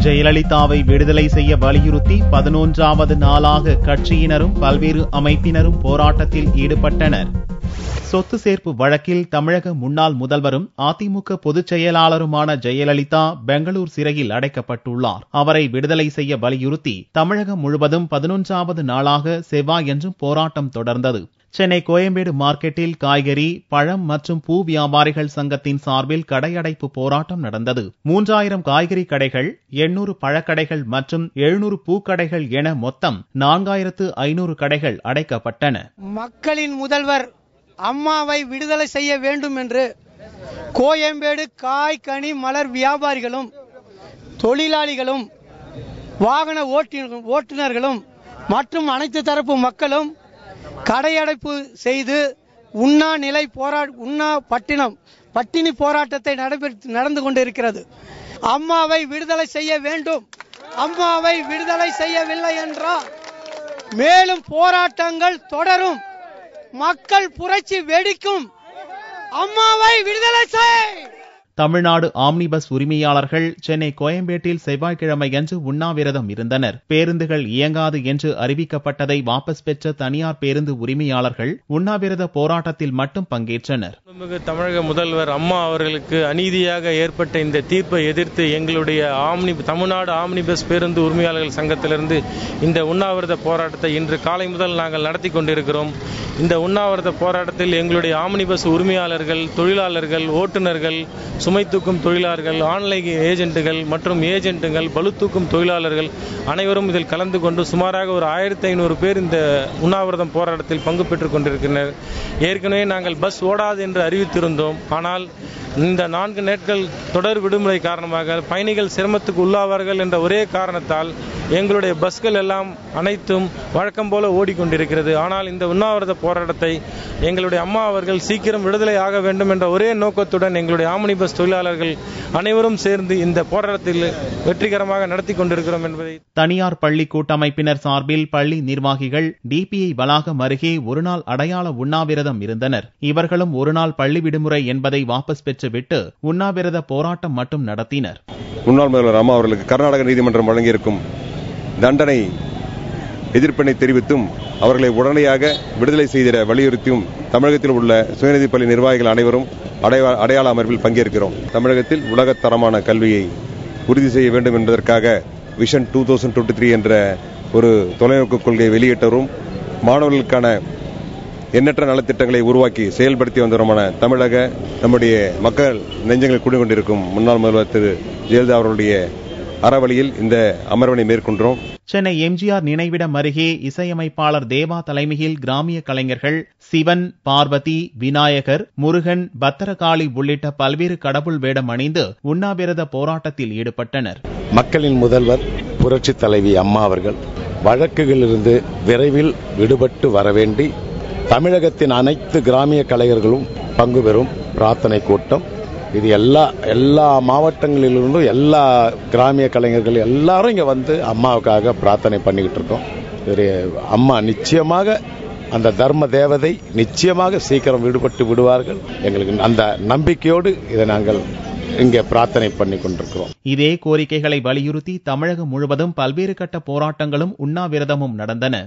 ஜெயலலிதாவை விடுதலை செய்ய வலியுறுத்தி 11வது நாளாக கட்சியினரும் பல்வேறு அமைப்பினரும் போராட்டத்தில் ஈடுபட்டனர். சொத்து சேர்ப்பு வழக்கில் தமிழக முன்னாள் முதல்வரும் அதிமுக பொதுச் செயலாளருமான ஜெயலலிதா பெங்களூர் சிறையில் அடைக்கப்பட்டுள்ளார். அவரை விடுதலை செய்ய வலியுறுத்தி தமிழகம் முழுவதும் 11வது நாளாக செவ்வாயன்றும் போராட்டம் தொடர்ந்தது. சென்னை கோயம்பேடு மார்க்கெட்டில் காய்கறி, பழம் மற்றும் பூ வியாபாரிகள் சங்கத்தின் சார்பில் கடையடைப்பு போராட்டம் நடந்தது. 3000 காய்கறி கடைகள், 800 பழக்கடைகள் மற்றும் 700 பூக்கடைகள் என மொத்தம் 4500 கடைகள் அடைக்கப்பட்டன. மக்களின் முதல்வர் அம்மாவை விடுதலை செய்ய வேண்டும் என்று கோயம்பேடு காய், கனி, மலர் வியாபாரிகளும் தொழிலாளிகளும் வாகன ஓட்டுநர்களும் மற்றும் அனைத்து தரப்பு மக்களும் கடையடைப்பு செய்து பட்டினி போராட்டத்தை நடந்து கொண்டிருக்கிறது. அம்மாவை விடுதலை செய்ய வேண்டும். அம்மாவை விடுதலை செய்யவில்லை என்றால் மேலும் போராட்டங்கள் தொடரும். மக்கள் புரட்சி வெடிக்கும். அம்மாவை விடுதலை செய். தமிழ்நாடு ஆம்னி பஸ் உரிமையாளர்கள் சென்னை கோயம்பேட்டில் செவ்வாய்க்கிழமையன்று உண்ணாவிரதம் இருந்தனர். பேருந்துகள் இயங்காது என்று அறிவிக்கப்பட்டதை வாபஸ் பெற்ற தனியார் பேருந்து உரிமையாளர்கள் உண்ணாவிரத போராட்டத்தில் மட்டும் பங்கேற்றனர். தமிழக முதல்வர் அம்மா அவர்களுக்கு அநீதியாக ஏற்பட்ட இந்த தீர்ப்பை எதிர்த்து எங்களுடைய தமிழ்நாடு ஆம்னி பஸ் பேருந்து உரிமையாளர்கள் சங்கத்திலிருந்து இந்த உண்ணாவிரத போராட்டத்தை இன்று காலை முதல் நாங்கள் நடத்தி கொண்டிருக்கிறோம். இந்த உண்ணாவிரத போராட்டத்தில் எங்களுடைய ஆம்னி பஸ் உரிமையாளர்கள், தொழிலாளர்கள், ஓட்டுநர்கள், சுமை தூக்கும் தொழிலாளர்கள், ஆன்லைன் ஏஜென்ட்டுகள் மற்றும் ஏஜென்ட்டுகள், பளு தூக்கும் தொழிலாளர்கள் அனைவரும் இதில் கலந்து கொண்டு சுமாராக ஒரு 1500 பேர் இந்த உண்ணாவிரதம் போராட்டத்தில் பங்கு பெற்றுக் கொண்டிருக்கின்றனர். ஏற்கனவே நாங்கள் பஸ் ஓடாது என்று அறிவித்திருந்தோம். ஆனால் இந்த 4 நாட்கள் தொடர் விடுமுறை காரணமாக பயணிகள் சிரமத்துக்கு உள்ளாவார்கள் என்ற ஒரே காரணத்தால் எங்களுடைய பஸ்கள் எல்லாம் அனைத்தும் வழக்கம் போல ஓடிக்கொண்டிருக்கிறது. ஆனால் இந்த உண்ணாவிரத போராட்டத்தை எங்களுடைய அம்மா அவர்கள் சீக்கிரம் விடுதலை ஆக வேண்டும் என்ற ஒரே நோக்கத்துடன் எங்களுடைய ஆம்னி பஸ் தொழிலாளர்கள் அனைவரும் சேர்ந்து இந்த போராட்டத்தில் வெற்றிகரமாக நடத்தி கொண்டிருக்கிறோம் என்பதை தனியார் பள்ளி கூட்டமைப்பினர் சார்பில் பள்ளி நிர்வாகிகள் டிபிஐ வளாகம் அருகே ஒருநாள் அடையாள உண்ணாவிரதம் இருந்தனர். இவர்களும் ஒருநாள் பள்ளி விடுமுறை என்பதை வாபஸ் பெற்றுவிட்டு உண்ணாவிரத போராட்டம் மட்டும் நடத்தினர். முன்னாள் முதல்வர் அம்மா அவர்களுக்கு கர்நாடக நீதிமன்றம் வழங்கியிருக்கும் தண்டனை எதிர்ப்பினை தெரிவித்தும் அவர்களை உடனடியாக விடுதலை செய்திட வலியுறுத்தியும் தமிழகத்தில் உள்ள சுயநிதி பள்ளி நிர்வாகிகள் அனைவரும் அடையாள அமர்வில் பங்கேற்கிறோம். தமிழகத்தில் உலகத்தரமான கல்வியை உறுதி செய்ய வேண்டும் என்பதற்காக விஷன் 2023 என்ற ஒரு தொலைநோக்கு கொள்கையை வெளியிட்டவரும் மாணவர்களுக்கான எண்ணற்ற நலத்திட்டங்களை உருவாக்கி செயல்படுத்தி வந்தவருமான தமிழக நம்முடைய மக்கள் நெஞ்சங்களில் குடிகொண்டிருக்கும் முன்னாள் முதல்வர் திரு ஜெயலலிதா அவர்களுடைய அறவழியில் இந்த அமர்வினை மேற்கொண்டோம். சென்னை எம்ஜிஆர் நினைவிடம் அருகே இசையமைப்பாளர் தேவா தலைமையில் கிராமிய கலைஞர்கள் சிவன், பார்வதி, விநாயகர், முருகன், பத்திரகாளி உள்ளிட்ட பல்வேறு கடவுள் வேடம் அணிந்து உண்ணாவிரத போராட்டத்தில் ஈடுபட்டனர். மக்களின் முதல்வர் புரட்சி தலைவி அம்மா அவர்கள் வழக்குகளிலிருந்து விரைவில் விடுபட்டு வரவேண்டி தமிழகத்தின் அனைத்து கிராமிய கலைஞர்களும் பங்கு பெறும் பிரார்த்தனை கூட்டம். இது எல்லா மாவட்டங்களிலிருந்தும் எல்லா கிராமிய கலைஞர்கள் எல்லாரும் இங்க வந்து அம்மாவுக்காக பிரார்த்தனை பண்ணிக்கிட்டு இருக்கோம். அம்மா நிச்சயமாக அந்த தர்ம தேவதை நிச்சயமாக சீக்கிரம் விடுபட்டு விடுவார்கள். எங்களுக்கு அந்த நம்பிக்கையோடு இதை நாங்கள் இங்கே பிரார்த்தனை பண்ணி கொண்டிருக்கிறோம். இதே கோரிக்கைகளை வலியுறுத்தி தமிழகம் முழுவதும் பல்வேறு கட்ட போராட்டங்களும் உண்ணாவிரதமும் நடந்தன.